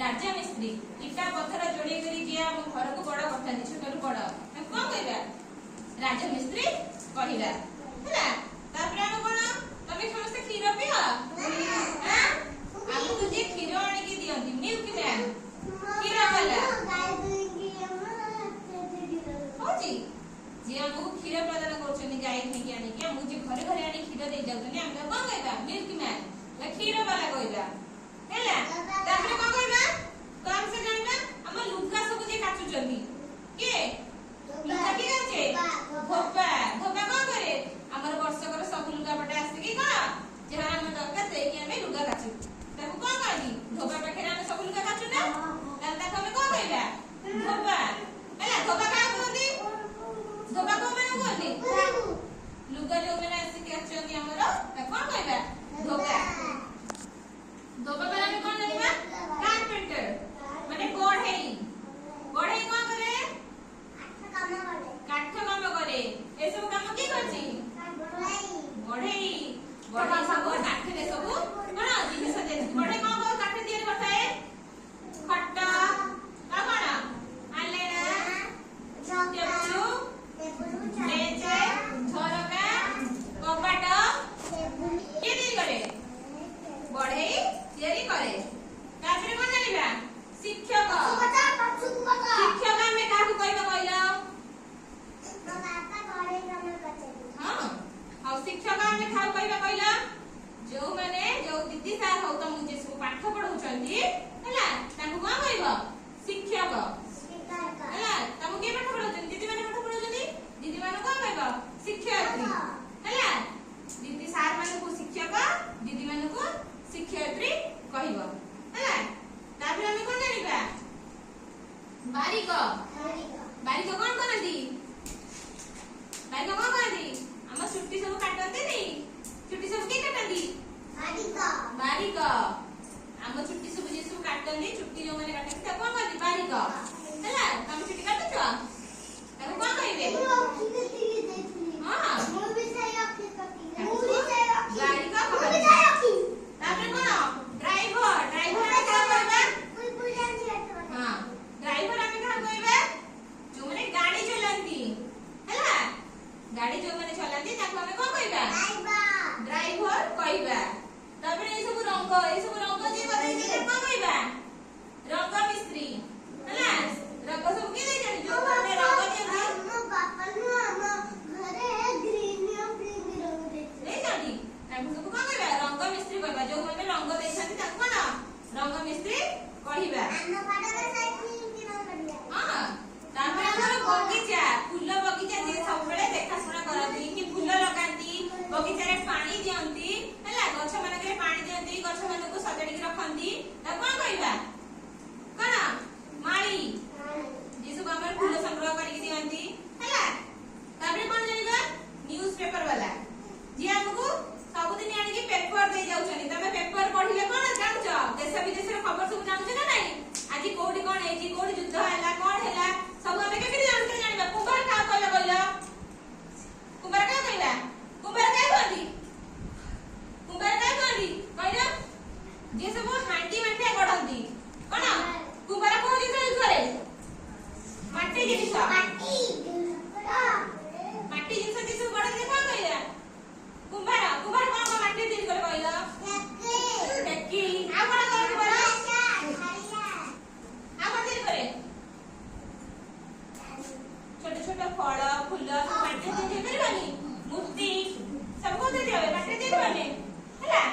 राजा मिस्त्री इटा पत्थर जोड़ी करी जे हम घर को बड़ करथानी छोट रु बड़ हम कोन कहबा राजा मिस्त्री कहिला हैला तापर हम कोन तमे समस्त क्षीर पियो हां हम तुझे क्षीर आनी की दियंती मिल्क मैन क्षीर वाला होची जे हमको क्षीर प्रदान करछनी गाय थी आनी के हमको जे घरे घरे आनी क्षीर दे जाउतनी हम कोन कहबा मिल्क मैन ला क्षीर वाला कहबा हैला तापर कोन कहबा तो हम से जानबा हम लुका सब जे काचु चंदी के लुका के काचे धोपा धोपा कोन करे हमर वर्षकर सब लुका पटे आसी की कोन जे हम दरकार दे कि हम लुका काचु ताको कोन कहनी धोपा पाखे हम सब लुका काचु ना ताल ताको हम कोन कहबा धोपा हैला धोपा का कहंदी धोपा को माने कहंदी लुका जो माने आसी के काचंदी हमर ता कोन कहबा धोपा धोपा वाला में कोन जानबा कारपेंटर माने बढ़ई बढ़ई कोन करे काठ काम करे ए सब काम की करछि बढ़ई बढ़ई सब काठ रे सब कोन जिनिस दे बढ़ई कोन को काठ दिए करथाए खट आ कोन आलेना टेबुल मेज झरका कपाट के दी करे बढ़ई तैयारी करे तापर कोन जानिबा शिक्षक शिक्षक में काहू कहबा कहलो हां आ शिक्षक में खाऊ कहबा कहलो जो माने जो दीदी सार हो त मुझे सब पाठ पढौ छथि हैला ताकू कोन कहबो शिक्षक हैला तमु के पाठ पढौ छथि दीदी माने पाठ पढौ छथि दीदी माने कोन कहबो शिक्षयित्री हैला दीदी सार माने को शिक्षक दीदी माने को शिक्षयित्री कहबो हैला तापर हम कोन जानिबा बारीक बारीक कोन करदी बारीक कोन करदी हम छुट्टी सब काटते नहीं छुट्टी सब के काटती बारीक हम छुट्टी सब जे सब काटते छुट्टी जो माने काटते त कोन करदी बारीक हैला हम छुट्टी काटछ ताको कोन कहबे हां मो भी सही रखी बारीक कहबे तापर कोन ड्राइवर ड्राइवर का कहबा हां ड्राइवर हमें का कहबा जो माने गाड़ी चलांती हैला गाड़ी जो माने चलांती ताको हमें कोन कहबा ड्राइवर कहबा तापर ए सब रंग जे करे जे कोन कहबा रंग मिस्त्री हैला रंग सब के दे जानी जो माने रंग जे हम पापा नु हम घरे ग्रीन और पिंक रंग दे जानी हम सब कोन कहबा रंग मिस्त्री कहबा जो माने रंग दे छथि ताको ना रंग मिस्त्री कहबा हम पाडा साइकिल की रंग करिया हां तापर हमर बगीचा फूल बगीचा जे सब बेले देखा सुना करती कि फूल लगांती बगीचा रे पानी दियंती हैला गछ माने के पानी दियंती गछ माने को सजड़ी के रखंती त कोन कहबा कोन माली जे सब हमर फूल संग्रह करी के दियंती हैला तापर कोन जानिबा न्यूज़पेपर वाला जे हमको सब दिन आनी के पेपर दे जाउ छनी तमे पेपर पढिले कोन जानु छ देश विदेश रे खबर सब जानु छ ना नहीं आज कोडी कोन हे जी कोडी युद्ध हैला कोन हैला सब हमें के जानु के जानिबा कुंभार का कहला कहला कुंभार का कहला कुंभार का कहली कुंभार का कहली कहला जे सब हांडी माटे गडंती कोन कुंभार को जे यूज करे माटी जिनिस माटी जिनिस जे सब गडंती का कहला कुंभार कुंभार कोन माटी दिन करे कहला टेकी आ कोन करे बरा आ कोन दिन करे छोटे छोटे फल फूल सब माटी दिन करबानी मूर्ति सब को दे देबे माटी दिन बने हैला